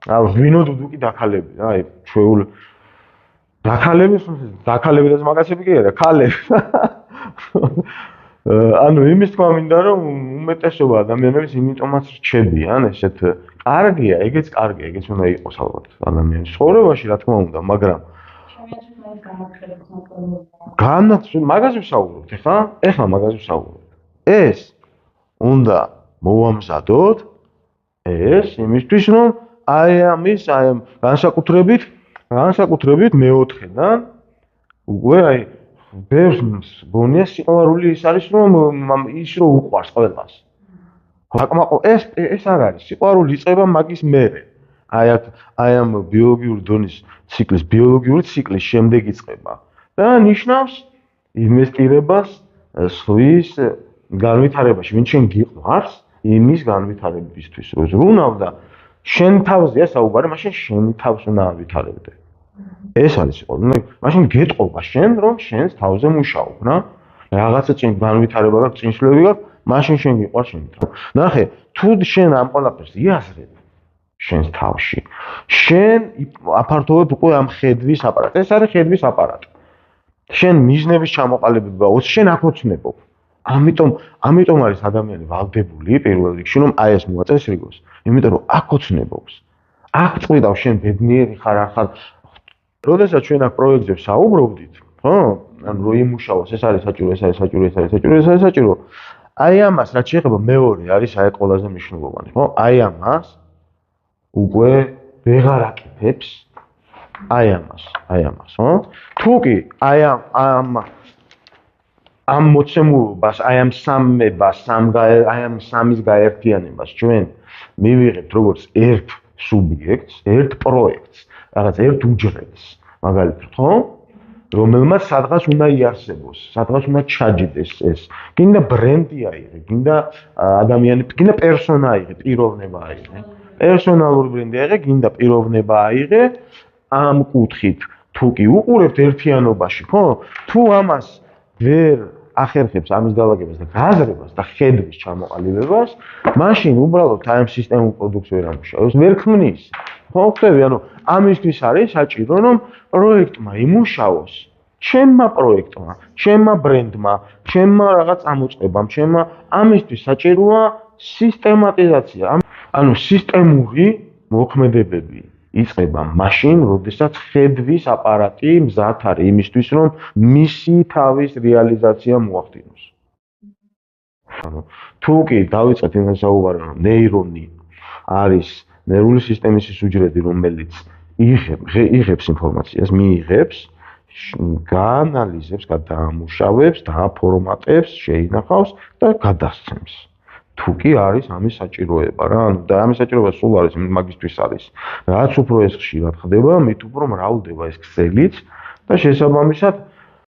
ვინო დუდუკი დაქალები რა, აი ჩვეულ დაქალები და მაგასები კი არა, ქალები. ანუ იმის თქვა მინდა რომ უმეტესობა ადამიანების იმიტომაც რჩებიან ესეთ კარგია, ეგეც კარგია, ეგეც უნდა იყოს ალბათ ადამიანის ცხოვრებაში, რა თქმა უნდა, მაგრამ მაგაზე ვსაუბრობთ ეხლა მაგაზე ვსაუბრობთ. ეს უნდა მოვამზადოთ ეს იმისთვის რომ აი ამ განსაკუთრებით მეოთხედან უკვე აი ბევრს გონია სიყვარული ის არის რომ უყვარს ყველას. ეს არ არის. სიყვარული იწყება მაგის მერე. აი ამ ბიოლოგიური ციკლის შემდეგ იწყება და ნიშნავს ინვესტირებას სხვის განვითარებაში. ვინ შენ გიყვარს იმის განვითარებისთვის რო ზრუნავ და შენ თავზეა საუბარი, მაშინ შენი თავს უნდა ავითარებდე. ეს არის სიყვარული. მაშინ გეტყობა შენ რომ შენს თავზე მუშაობ რა. რაღაცა წინ განვითარება გაქვს, წინსვლები გაქვს, მაშინ შენ გიყვარს შენი თავი. ნახე, თუ შენ ამ ყველაფერს იაზრებ შენს თავში, შენ აფართოვებ უკვე ამ ხედვის აპარატს. ეს არის ხედვის აპარატი. შენ მიზნების ჩამოყალიბება, შენ აქ ოცნებობ. ამიტომ არის ადამიანი ვალდებული პირველ რიგში რომ აი ეს მოაწესრიგოს, იმიტომ რომ აქ ოცნებობს. აქ წვიდავს შენ ბედნიერი ხარ არ ხარ. როდესაც ჩვენ აქ პროექტზე ვსაუბრობდით, ხო? ანუ რო იმუშაოს, ეს არის საჭირო, ეს არის საჭირო, ეს არის საჭირო, ეს არის საჭირო. აი ამას რაც შეეხება მეორე არის აი ყველაზე მნიშვნელოვანი, ხო? აი ამას უკვე ვეღარ აკეთებს. აი ამას, ხო? თუ კი აი ამ მოცემულობას, აი ამ სამის გაერთიანებას ჩვენ მივიღებთ როგორც ერთ სუბიექტს, ერთ პროექტს, რაღაც ერთ უჯრედს, მაგალითად, ხო? რომელმაც სადღაც უნდა იარსებოს, სადღაც უნდა ჩაჯდეს ეს. გინდა ბრენდი აიღე, გინდა ადამიანი, გინდა პერსონა აიღე, პიროვნება აიღე. პერსონალური ბრენდი აიღე, გინდა პიროვნება აიღე, ამ კუთხით თუ კი უყურებთ ერთიანობაში, ხო? თუ ამას ვერ ახერხებს ამის დალაგებას და გაზრებას და ხედვის ჩამოყალიბებას, მაშინ უბრალოდ აი ამ სისტემურ პროდუქტს ვერ ამუშავებს, ვერ ქმნის. ხო, ხტები, ანუ ამისთვის არის საჭირო რომ პროექტმა იმუშაოს, ჩემმა პროექტმა, ჩემმა ბრენდმა, ჩემმა რაღაც წამოწყებამ, ამისთვის საჭიროა სისტემატიზაცია. ანუ სისტემური მოქმედებები იწყება მაშინ, როდესაც ხედვის აპარატი მზად არის იმისთვის, რომ მისი თავის რეალიზაცია მოახდინოს. ანუ თუ კი დავიწყეთ იმას საუბარი, რომ ნეირონი არის ნერვული სისტემის ის უჯრედი, რომელიც იღებს ინფორმაციას, მიიღებს, გაანალიზებს, გადაამუშავებს, დააფორმატებს, შეინახავს და გადასცემს. თუ კი არის ამის საჭიროება რა, ანუ და ამის საჭიროება სულ არის, მაგისთვის არის. რაც უფრო ეს ხშირად ხდება, მით უფრო მრავლდება ეს ქსელიც და შესაბამისად